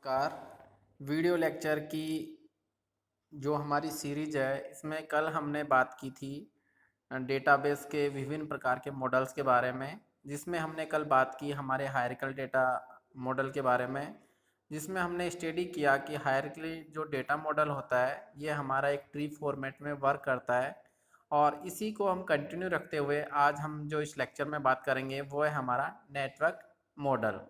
नमस्कार। Video lecture की जो हमारी सीरीज़ है इसमें कल हमने बात की थी डेटाबेस के विभिन्न प्रकार के मॉडल्स के बारे में, जिसमें हमने कल बात की हमारे हायरार्किकल डेटा मॉडल के बारे में, जिसमें हमने स्टडी किया कि हायरार्किकली जो डेटा मॉडल होता है ये हमारा एक ट्री फॉर्मेट में वर्क करता है। और इसी को हम कंटिन्यू रखते हुए आज हम जो इस लेक्चर में बात करेंगे वो है हमारा नेटवर्क मॉडल।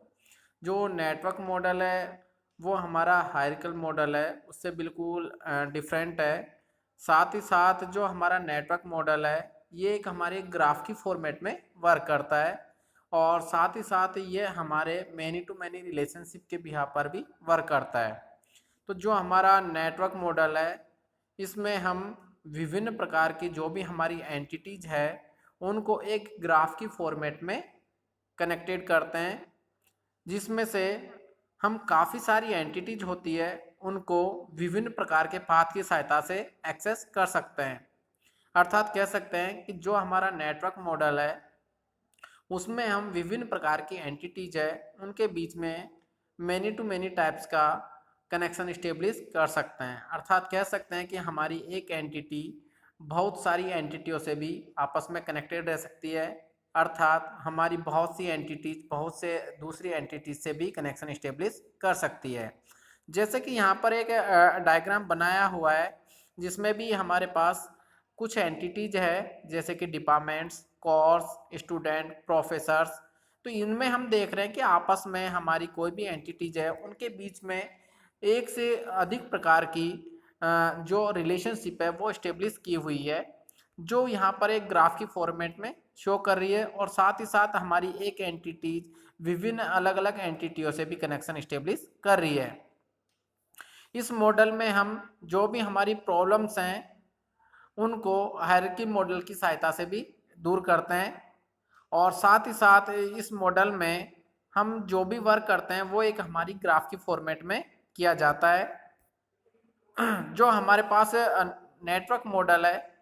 जो नेटवर्क मॉडल है वो हमारा हायरार्किकल मॉडल है, उससे बिल्कुल डिफरेंट है। साथ ही साथ जो हमारा नेटवर्क मॉडल है ये एक हमारे ग्राफ की फॉर्मेट में वर्क करता है, और साथ ही साथ ये हमारे मैनी टू मैनी रिलेशनशिप के बिहार पर भी वर्क करता है। तो जो हमारा नेटवर्क मॉडल है इसमें हम विभिन्न प्रकार की जो भी हमारी एंटिटीज है उनको एक ग्राफ की फॉर्मेट में कनेक्टेड करते हैं, जिसमें से हम काफ़ी सारी एंटिटीज होती है उनको विभिन्न प्रकार के पाथ की सहायता से एक्सेस कर सकते हैं। अर्थात कह सकते हैं कि जो हमारा नेटवर्क मॉडल है उसमें हम विभिन्न प्रकार की एंटिटीज है उनके बीच में मैनी टू मैनी टाइप्स का कनेक्शन इस्टेब्लिश कर सकते हैं। अर्थात कह सकते हैं कि हमारी एक एंटिटी बहुत सारी एंटिटियों से भी आपस में कनेक्टेड रह सकती है। अर्थात हमारी बहुत सी एंटिटीज बहुत से दूसरी एंटिटीज से भी कनेक्शन इस्टेब्लिश कर सकती है। जैसे कि यहाँ पर एक डायग्राम बनाया हुआ है जिसमें भी हमारे पास कुछ एंटिटीज है, जैसे कि डिपार्टमेंट्स, कोर्स, स्टूडेंट, प्रोफेसर्स। तो इनमें हम देख रहे हैं कि आपस में हमारी कोई भी एंटिटीज है उनके बीच में एक से अधिक प्रकार की जो रिलेशनशिप है वो इस्टेब्लिश की हुई है, जो यहाँ पर एक ग्राफ की फॉर्मेट में शो कर रही है। और साथ ही साथ हमारी एक एंटिटीज विभिन्न अलग अलग एंटिटियों से भी कनेक्शन इस्टेब्लिश कर रही है। इस मॉडल में हम जो भी हमारी प्रॉब्लम्स हैं उनको हायरार्की मॉडल की सहायता से भी दूर करते हैं, और साथ ही साथ इस मॉडल में हम जो भी वर्क करते हैं वो एक हमारी ग्राफ की फॉर्मेट में किया जाता है। जो हमारे पास नेटवर्क मॉडल है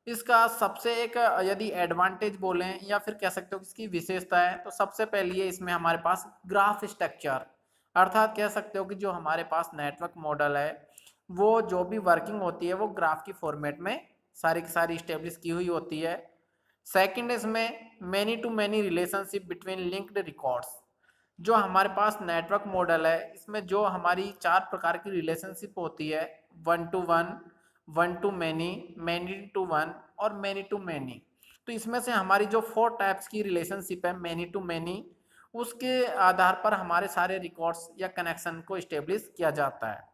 इसका सबसे एक यदि एडवांटेज बोलें या फिर कह सकते हो इसकी विशेषता है, तो सबसे पहली है इसमें हमारे पास ग्राफ स्ट्रक्चर। अर्थात कह सकते हो कि जो हमारे पास नेटवर्क मॉडल है वो जो भी वर्किंग होती है वो ग्राफ की फॉर्मेट में सारी की सारी स्टेब्लिश की हुई होती है। सेकंड इसमें many to many relationship between linked records. जो हमारे पास नेटवर्क मॉडल है इसमें जो हमारी चार प्रकार की रिलेशनशिप होती है, one to one, one to many, many to one और मैनी टू मैनी। तो इसमें से हमारी जो फोर टाइप्स की रिलेशनशिप है मैनी टू मैनी, उसके आधार पर हमारे सारे रिकॉर्ड्स या कनेक्शन को इस्टेब्लिश किया जाता है।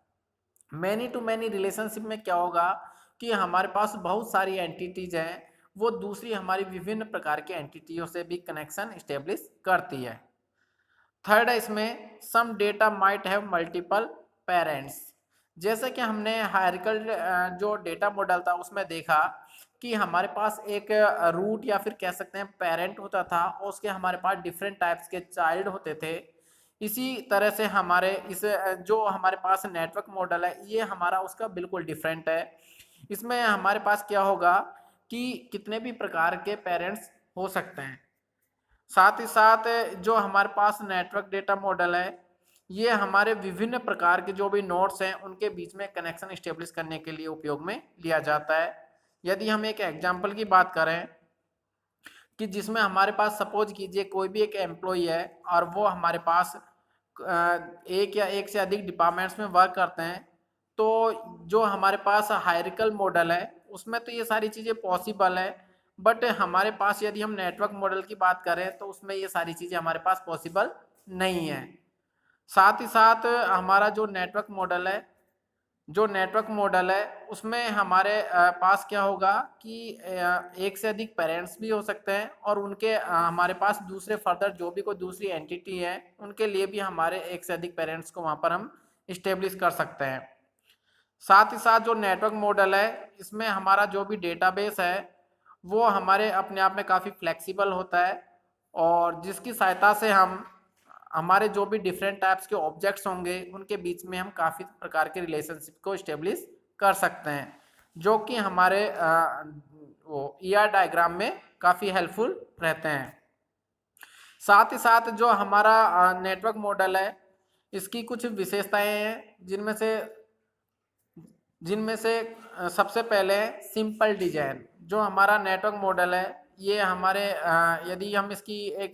मैनी टू मैनी रिलेशनशिप में क्या होगा कि हमारे पास बहुत सारी एंटिटीज हैं, वो दूसरी हमारी विभिन्न प्रकार की एंटिटियों से भी कनेक्शन इस्टेब्लिश करती है। थर्ड है इसमें some data might have multiple parents. जैसे कि हमने हायरार्किकल जो डेटा मॉडल था उसमें देखा कि हमारे पास एक रूट या फिर कह सकते हैं पेरेंट होता था और उसके हमारे पास डिफरेंट टाइप्स के चाइल्ड होते थे। इसी तरह से हमारे इस जो हमारे पास नेटवर्क मॉडल है ये हमारा उसका बिल्कुल डिफरेंट है। इसमें हमारे पास क्या होगा कि कितने भी प्रकार के पेरेंट्स हो सकते हैं। साथ ही साथ जो हमारे पास नेटवर्क डेटा मॉडल है ये हमारे विभिन्न प्रकार के जो भी नोड्स हैं उनके बीच में कनेक्शन इस्टेब्लिश करने के लिए उपयोग में लिया जाता है। यदि हम एक एग्जांपल की बात करें कि जिसमें हमारे पास सपोज कीजिए कोई भी एक एम्प्लॉई है और वो हमारे पास एक या एक से अधिक डिपार्टमेंट्स में वर्क करते हैं, तो जो हमारे पास हायरार्किकल मॉडल है उसमें तो ये सारी चीज़ें पॉसिबल है, बट हमारे पास यदि हम नेटवर्क मॉडल की बात करें तो उसमें ये सारी चीज़ें हमारे पास पॉसिबल नहीं है। साथ ही साथ हमारा जो नेटवर्क मॉडल है उसमें हमारे पास क्या होगा कि एक से अधिक पेरेंट्स भी हो सकते हैं, और उनके हमारे पास दूसरे फर्दर जो भी कोई दूसरी एंटिटी है उनके लिए भी हमारे एक से अधिक पेरेंट्स को वहाँ पर हम इस्टेब्लिश कर सकते हैं। साथ ही साथ जो नेटवर्क मॉडल है इसमें हमारा जो भी डेटाबेस है वो हमारे अपने आप में काफ़ी फ्लेक्सिबल होता है, और जिसकी सहायता से हम हमारे जो भी डिफरेंट टाइप्स के ऑब्जेक्ट्स होंगे उनके बीच में हम काफ़ी प्रकार के रिलेशनशिप को इस्टेब्लिश कर सकते हैं, जो कि हमारे वो ईआर डायग्राम में काफ़ी हेल्पफुल रहते हैं। साथ ही साथ जो हमारा नेटवर्क मॉडल है इसकी कुछ विशेषताएं हैं जिनमें से सबसे पहले सिंपल डिजाइन। जो हमारा नेटवर्क मॉडल है ये हमारे यदि हम इसकी एक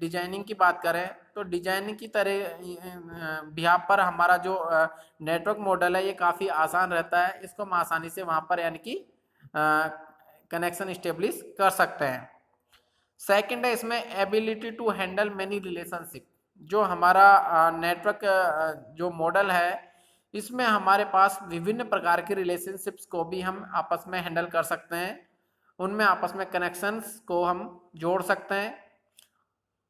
डिजाइनिंग की बात करें तो डिजाइनिंग की तरह बिहाफ पर हमारा जो नेटवर्क मॉडल है ये काफ़ी आसान रहता है। इसको हम आसानी से वहाँ पर यानी कि कनेक्शन इस्टेब्लिश कर सकते हैं। सेकंड है इसमें ability to handle many relationship. जो हमारा नेटवर्क जो मॉडल है इसमें हमारे पास विभिन्न प्रकार के रिलेशनशिप्स को भी हम आपस में हैंडल कर सकते हैं, उनमें आपस में कनेक्शंस को हम जोड़ सकते हैं।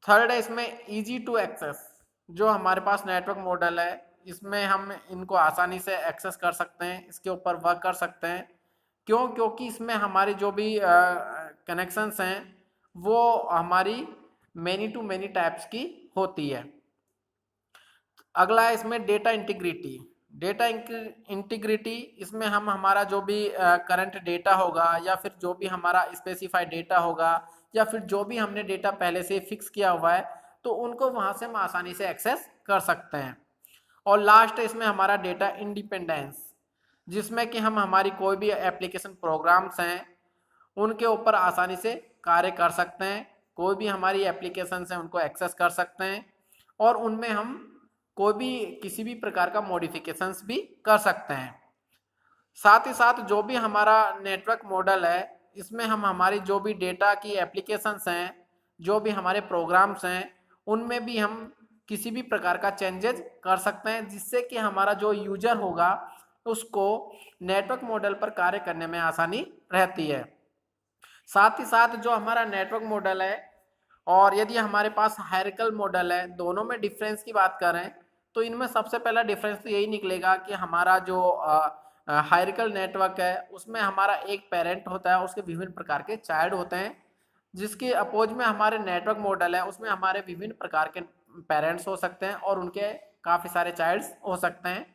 थर्ड है इसमें इजी टू एक्सेस। जो हमारे पास नेटवर्क मॉडल है इसमें हम इनको आसानी से एक्सेस कर सकते हैं, इसके ऊपर वर्क कर सकते हैं। क्योंकि इसमें हमारी जो भी कनेक्शंस हैं वो हमारी मैनी टू मैनी टाइप्स की होती है। अगला है इसमें डेटा इंटीग्रिटी। डेटा इंटीग्रिटी इसमें हम हमारा जो भी करंट डेटा होगा या फिर जो भी हमारा स्पेसिफाइड डेटा होगा या फिर जो भी हमने डेटा पहले से फिक्स किया हुआ है तो उनको वहाँ से हम आसानी से एक्सेस कर सकते हैं। और लास्ट है इसमें हमारा डेटा इंडिपेंडेंस, जिसमें कि हम हमारी कोई भी एप्लीकेशन प्रोग्राम्स हैं उनके ऊपर आसानी से कार्य कर सकते हैं। कोई भी हमारी एप्लीकेशंस हैं उनको एक्सेस कर सकते हैं और उनमें हम कोई भी किसी भी प्रकार का मॉडिफिकेशंस भी कर सकते हैं। साथ ही साथ जो भी हमारा नेटवर्क मॉडल है इसमें हम हमारी जो भी डेटा की एप्लीकेशंस हैं, जो भी हमारे प्रोग्राम्स हैं उनमें भी हम किसी भी प्रकार का चेंजेस कर सकते हैं, जिससे कि हमारा जो यूजर होगा उसको नेटवर्क मॉडल पर कार्य करने में आसानी रहती है। साथ ही साथ जो हमारा नेटवर्क मॉडल है और यदि हमारे पास हायरार्किकल मॉडल है, दोनों में डिफरेंस की बात करें तो इनमें सबसे पहला डिफरेंस तो यही निकलेगा कि हमारा जो हायरार्किकल नेटवर्क है उसमें हमारा एक पेरेंट होता है, उसके विभिन्न प्रकार के चाइल्ड होते हैं। जिसके अपोज में हमारे नेटवर्क मॉडल है उसमें हमारे विभिन्न प्रकार के पेरेंट्स हो सकते हैं और उनके काफ़ी सारे चाइल्ड्स हो सकते हैं।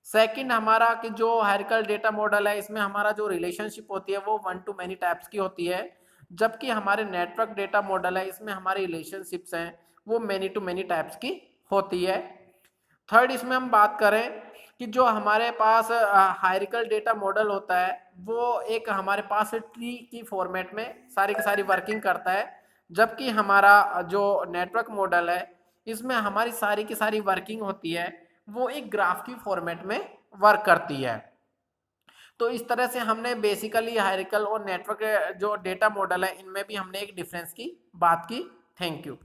सेकंड हमारा कि जो हायरार्किकल डेटा मॉडल है इसमें हमारा जो रिलेशनशिप होती है वो वन टू मैनी टाइप्स की होती है, जबकि हमारे नेटवर्क डेटा मॉडल है इसमें हमारी रिलेशनशिप्स हैं वो मैनी टू मैनी टाइप्स की होती है। थर्ड इसमें हम बात करें कि जो हमारे पास हायरार्किकल डेटा मॉडल होता है वो एक हमारे पास ट्री की फॉर्मेट में सारी की सारी वर्किंग करता है, जबकि हमारा जो नेटवर्क मॉडल है इसमें हमारी सारी की सारी वर्किंग होती है वो एक ग्राफ की फॉर्मेट में वर्क करती है। तो इस तरह से हमने बेसिकली हायरार्किकल और नेटवर्क जो डेटा मॉडल है इनमें भी हमने एक डिफरेंस की बात की। Thank you.